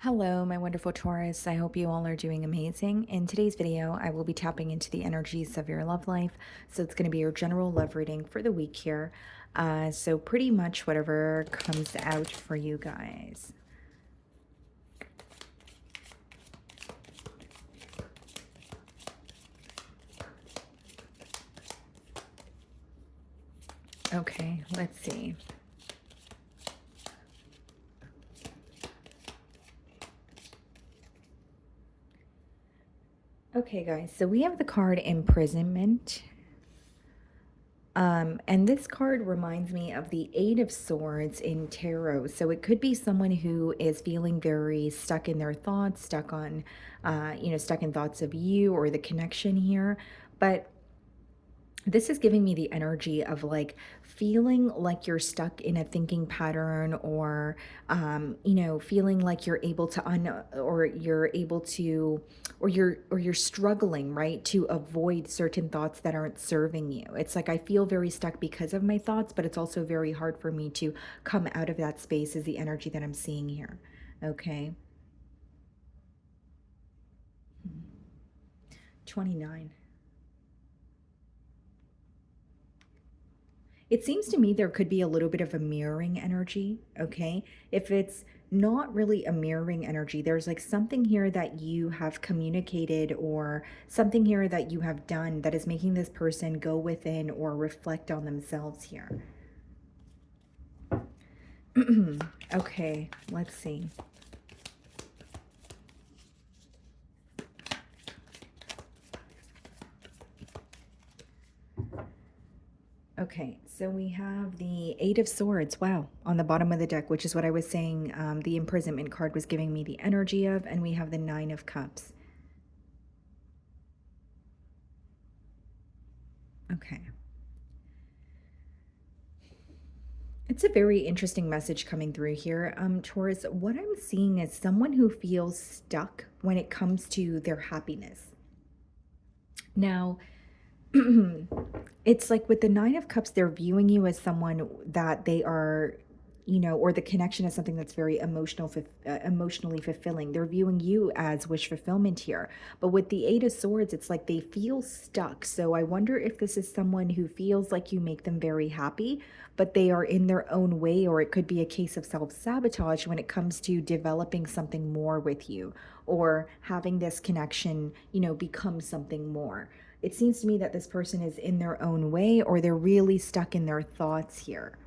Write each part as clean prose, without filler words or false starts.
Hello, my wonderful Taurus. I hope you all are doing amazing. In today's video, I will be tapping into the energies of your love life. So it's going to be your general love reading for the week here. So pretty much whatever comes out for you guys. Okay, let's see. Okay, guys, so we have the card Imprisonment. And this card reminds me of the Eight of Swords in tarot. So it could be someone who is feeling very stuck in their thoughts, stuck on, stuck in thoughts of you or the connection here. But this is giving me the energy of like feeling like you're stuck in a thinking pattern, or feeling like you're able to or you're able to, or you're struggling, right, to avoid certain thoughts that aren't serving you. It's like I feel very stuck because of my thoughts, but it's also very hard for me to come out of that space, is the energy that I'm seeing here. Okay. 29. It seems to me there could be a little bit of a mirroring energy, okay? If it's not really a mirroring energy, there's like something here that you have communicated, or something here that you have done that is making this person go within or reflect on themselves here. Okay, let's see. Okay, so we have the Eight of Swords, wow, on the bottom of the deck, which is what I was saying the Imprisonment card was giving me the energy of, and we have the Nine of Cups. Okay. It's a very interesting message coming through here, Taurus. What I'm seeing is someone who feels stuck when it comes to their happiness. Now, it's like with the Nine of Cups, they're viewing you as someone that they are, or the connection is something that's very emotionally fulfilling. They're viewing you as wish fulfillment here. But with the Eight of Swords, it's like they feel stuck. So I wonder if this is someone who feels like you make them very happy, but they are in their own way, or it could be a case of self-sabotage when it comes to developing something more with you, or having this connection, become something more. It seems to me that this person is in their own way, or they're really stuck in their thoughts here.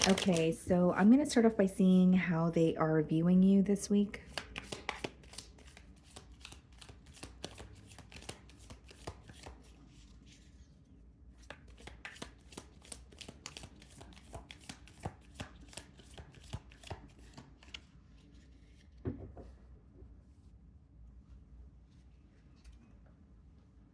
Okay, so I'm going to start off by seeing how they are viewing you this week.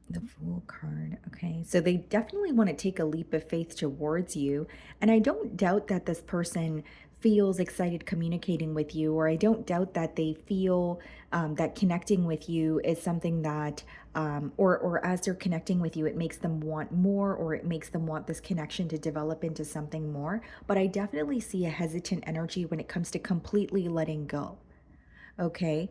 The Fool card. Okay, so they definitely want to take a leap of faith towards you. And I don't doubt that this person feels excited communicating with you, or I don't doubt that they feel that connecting with you is something that, or as they're connecting with you, it makes them want more, or it makes them want this connection to develop into something more. But I definitely see a hesitant energy when it comes to completely letting go. Okay.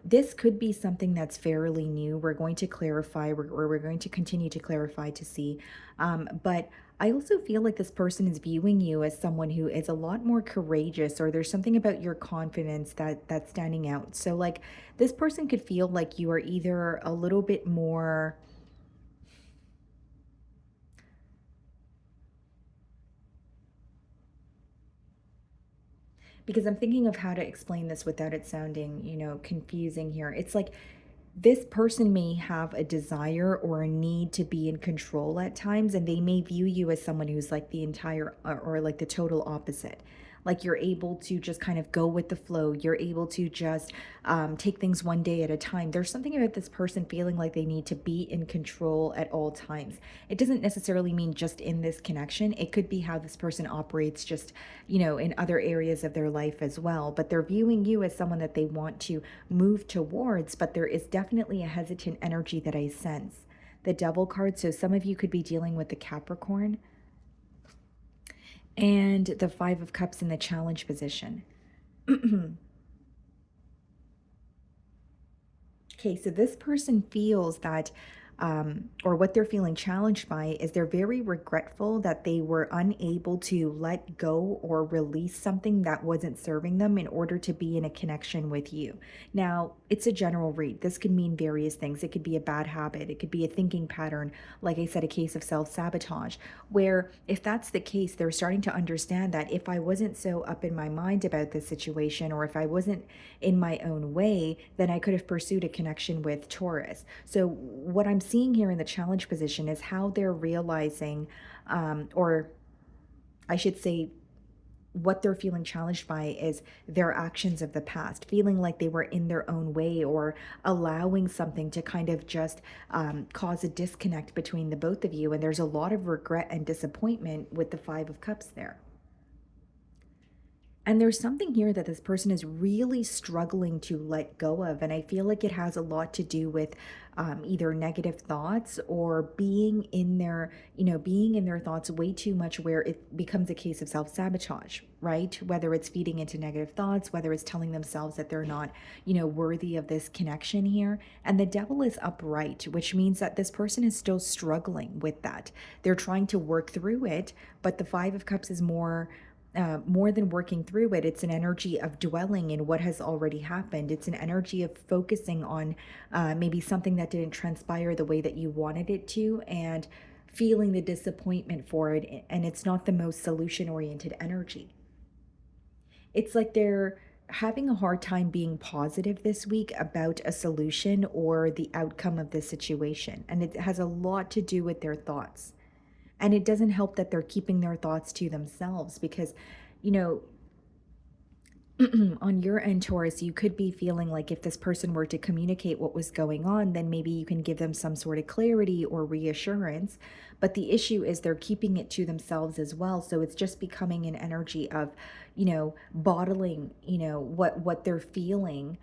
This could be something that's fairly new. We're going to clarify, or we're going to continue to clarify to see. But I also feel like this person is viewing you as someone who is a lot more courageous, or there's something about your confidence that's standing out. So like this person could feel like you are either a little bit more, because I'm thinking of how to explain this without it sounding, confusing here. It's like this person may have a desire or a need to be in control at times, and they may view you as someone who's like the entire, or like the total opposite. Like you're able to just kind of go with the flow. You're able to just take things one day at a time. There's something about this person feeling like they need to be in control at all times. It doesn't necessarily mean just in this connection. It could be how this person operates just, in other areas of their life as well. But they're viewing you as someone that they want to move towards, but there is definitely a hesitant energy that I sense. The Devil card, so some of you could be dealing with the Capricorn. and the Five of Cups in the challenge position. Okay, so this person feels that, or what they're feeling challenged by is they're very regretful that they were unable to let go or release something that wasn't serving them in order to be in a connection with you. Now, it's a general read. This could mean various things. It could be a bad habit, it could be a thinking pattern, like I said, a case of self sabotage, where if that's the case, they're starting to understand that if I wasn't so up in my mind about this situation, or if I wasn't in my own way, then I could have pursued a connection with Taurus. So, what I'm seeing here in the challenge position is how they're realizing, or I should say, what they're feeling challenged by is their actions of the past, feeling like they were in their own way or allowing something to kind of just cause a disconnect between the both of you. And there's a lot of regret and disappointment with the Five of Cups there. And there's something here that this person is really struggling to let go of. And I feel like it has a lot to do with either negative thoughts or being in their, being in their thoughts way too much, where it becomes a case of self sabotage, right? Whether it's feeding into negative thoughts, whether it's telling themselves that they're not, worthy of this connection here. And the devil is upright, which means that this person is still struggling with that. They're trying to work through it, but the Five of Cups is more than working through it. It's an energy of dwelling in what has already happened. It's an energy of focusing on maybe something that didn't transpire the way that you wanted it to, and feeling the disappointment for it. And it's not the most solution oriented energy. It's like they're having a hard time being positive this week about a solution or the outcome of the situation. And it has a lot to do with their thoughts. And it doesn't help that they're keeping their thoughts to themselves because, you know, on your end, Taurus, you could be feeling like if this person were to communicate what was going on, then maybe you can give them some sort of clarity or reassurance. But the issue is they're keeping it to themselves as well. So it's just becoming an energy of, bottling, what they're feeling,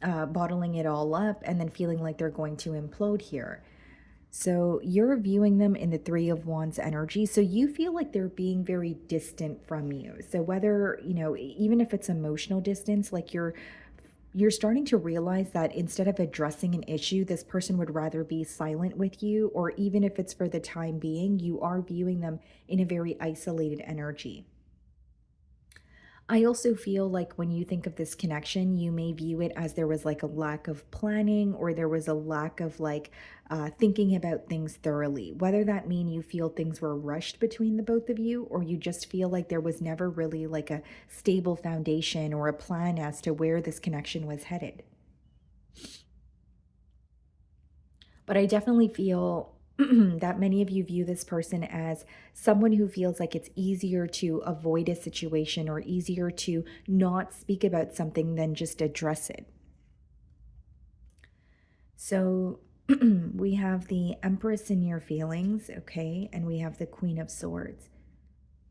bottling it all up, and then feeling like they're going to implode here. So you're viewing them in the Three of Wands energy. So you feel like they're being very distant from you. So whether, even if it's emotional distance, like you're starting to realize that instead of addressing an issue, this person would rather be silent with you, or even if it's for the time being, you are viewing them in a very isolated energy. I also feel like when you think of this connection, you may view it as there was like a lack of planning, or there was a lack of like thinking about things thoroughly. Whether that mean you feel things were rushed between the both of you, or you just feel like there was never really like a stable foundation or a plan as to where this connection was headed. But I definitely feel that many of you view this person as someone who feels like it's easier to avoid a situation or easier to not speak about something than just address it. So we have the Empress in your feelings, okay? And we have the Queen of Swords.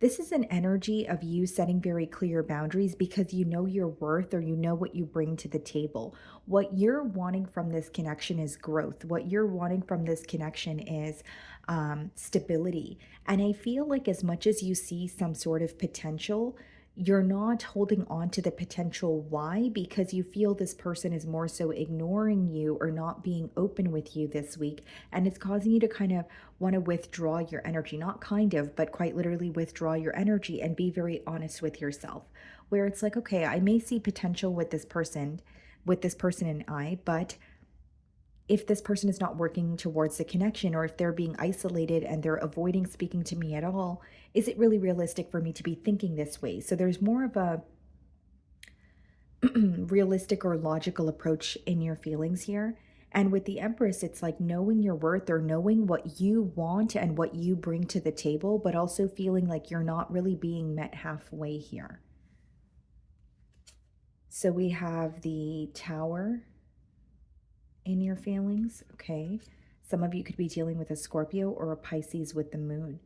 This is an energy of you setting very clear boundaries because you know your worth, or you know what you bring to the table. What you're wanting from this connection is growth. What you're wanting from this connection is stability. And I feel like as much as you see some sort of potential, you're not holding on to the potential. Why? Because you feel this person is more so ignoring you or not being open with you this week. And it's causing you to kind of want to withdraw your energy, not kind of, but quite literally withdraw your energy and be very honest with yourself. Where it's like, okay, I may see potential with this person and I, but if this person is not working towards the connection, or if they're being isolated and they're avoiding speaking to me at all, is it really realistic for me to be thinking this way? So there's more of a realistic or logical approach in your feelings here. And with the Empress, it's like knowing your worth, or knowing what you want and what you bring to the table, but also feeling like you're not really being met halfway here. So we have the Tower in your feelings, okay? Some of you could be dealing with a Scorpio or a Pisces with the moon.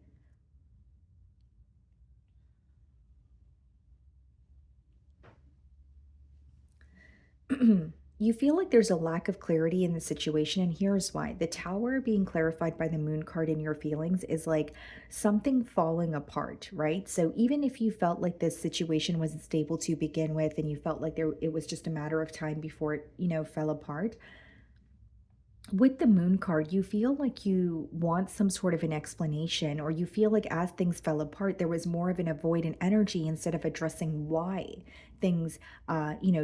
You feel like there's a lack of clarity in the situation, and here's why. The tower being clarified by the moon card in your feelings is like something falling apart, right? So even if you felt like this situation wasn't stable to begin with and you felt like it was just a matter of time before it, fell apart, with the moon card, you feel like you want some sort of an explanation, or you feel like as things fell apart, there was more of an avoidant energy instead of addressing why things,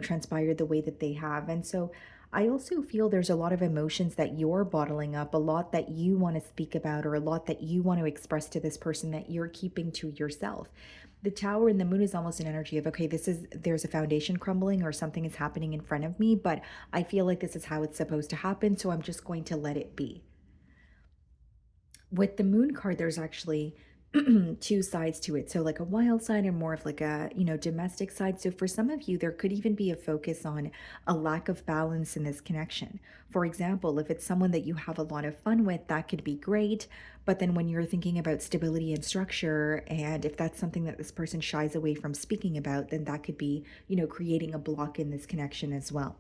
transpired the way that they have. And so I also feel there's a lot of emotions that you're bottling up, a lot that you want to speak about, or a lot that you want to express to this person that you're keeping to yourself. The tower and the moon is almost an energy of, okay, there's a foundation crumbling or something is happening in front of me, but I feel like this is how it's supposed to happen, so I'm just going to let it be. With the moon card, there's actually two sides to it. So like a wild side and more of like a, domestic side. So for some of you, there could even be a focus on a lack of balance in this connection. For example, if it's someone that you have a lot of fun with, that could be great. But then when you're thinking about stability and structure, and if that's something that this person shies away from speaking about, then that could be, creating a block in this connection as well.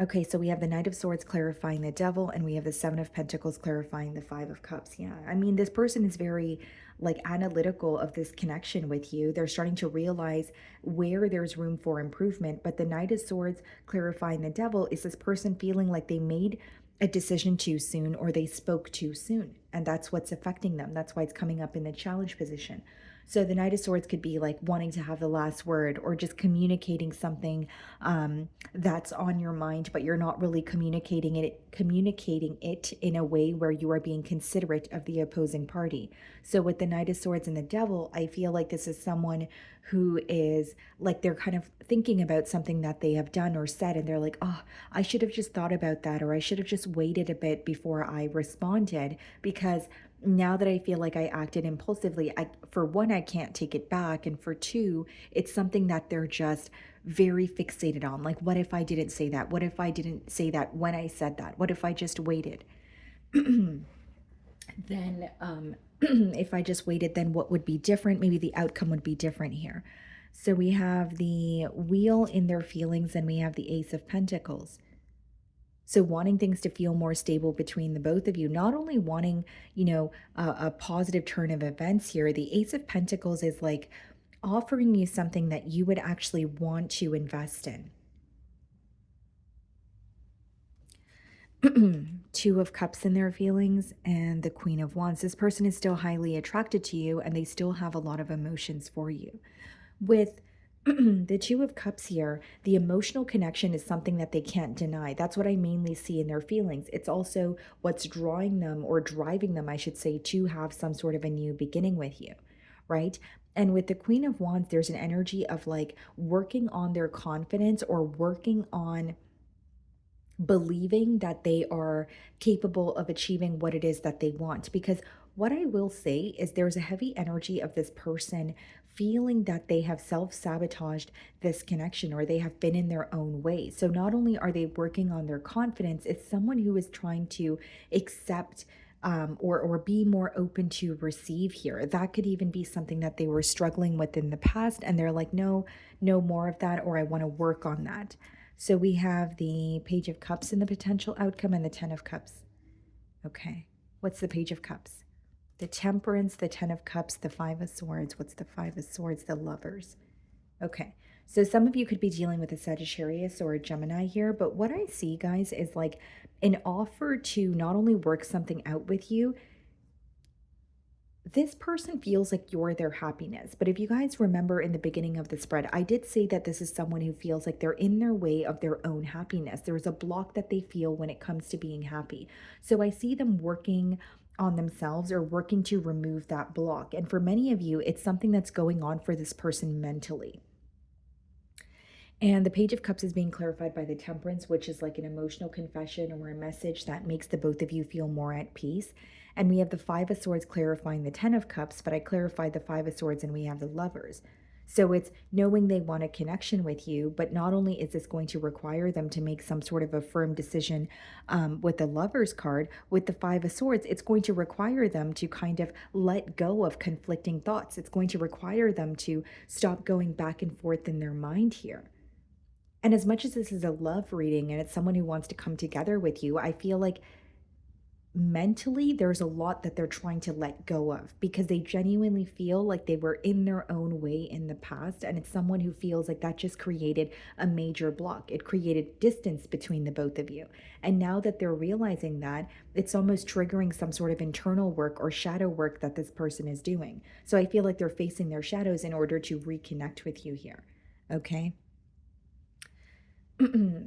Okay, so we have the Knight of Swords clarifying the Devil, and we have the Seven of Pentacles clarifying the Five of Cups. Yeah, I mean, this person is very like analytical of this connection with you. They're starting to realize where there's room for improvement. But the Knight of Swords clarifying the Devil is this person feeling like they made a decision too soon or they spoke too soon. And that's what's affecting them. That's why it's coming up in the challenge position. So the Knight of Swords could be like wanting to have the last word or just communicating something that's on your mind, but you're not really communicating it in a way where you are being considerate of the opposing party. So with the Knight of Swords and the Devil, I feel like this is someone who is like they're kind of thinking about something that they have done or said, and they're like, oh, I should have just thought about that, or I should have just waited a bit before I responded, because now that I feel like I acted impulsively, for one, I can't take it back, and for two, it's something that they're just very fixated on. Like, what if I didn't say that? What if I didn't say that when I said that? What if I just waited? Then, if I just waited, then what would be different? Maybe the outcome would be different here. So we have the wheel in their feelings, and we have the Ace of Pentacles. So wanting things to feel more stable between the both of you, not only wanting, a positive turn of events here, the Ace of Pentacles is like offering you something that you would actually want to invest in. Two of Cups in their feelings and the Queen of Wands. This person is still highly attracted to you and they still have a lot of emotions for you. With the Two of Cups here, the emotional connection is something that they can't deny. That's what I mainly see in their feelings. It's also what's drawing them, or driving them, I should say, to have some sort of a new beginning with you, right? And with the Queen of Wands, there's an energy of like working on their confidence or working on believing that they are capable of achieving what it is that they want. Because what I will say is there's a heavy energy of this person feeling that they have self sabotaged this connection, or they have been in their own way. So not only are they working on their confidence, it's someone who is trying to accept. Or be more open to receive here. That could even be something that they were struggling with in the past, and they're like, no, no more of that, or I want to work on that. So we have the Page of Cups in the potential outcome and the Ten of Cups. Okay. What's the Page of Cups? The Temperance, the Ten of Cups, the Five of Swords. What's the Five of Swords? The Lovers. Okay. So some of you could be dealing with a Sagittarius or a Gemini here, but what I see, guys, is like an offer to not only work something out with you, this person feels like you're their happiness. But if you guys remember in the beginning of the spread, I did say that this is someone who feels like they're in their way of their own happiness. There's a block that they feel when it comes to being happy. So I see them working on themselves or working to remove that block. And for many of you, it's something that's going on for this person mentally. And the Page of Cups is being clarified by the Temperance, which is like an emotional confession or a message that makes the both of you feel more at peace. And we have the Five of Swords clarifying the Ten of Cups, but I clarified the Five of Swords and we have the Lovers. So it's knowing they want a connection with you, but not only is this going to require them to make some sort of a firm decision with the Lovers card, with the Five of Swords, it's going to require them to kind of let go of conflicting thoughts. It's going to require them to stop going back and forth in their mind here. And as much as this is a love reading and it's someone who wants to come together with you, I feel like mentally there's a lot that they're trying to let go of because they genuinely feel like they were in their own way in the past, and it's someone who feels like that just created a major block. It created distance between the both of you, and now that they're realizing that, it's almost triggering some sort of internal work or shadow work that this person is doing. So I feel like they're facing their shadows in order to reconnect with you here. Okay.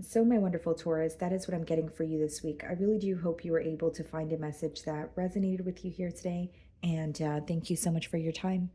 So, my wonderful Taurus, that is what I'm getting for you this week. I really do hope you were able to find a message that resonated with you here today. And thank you so much for your time.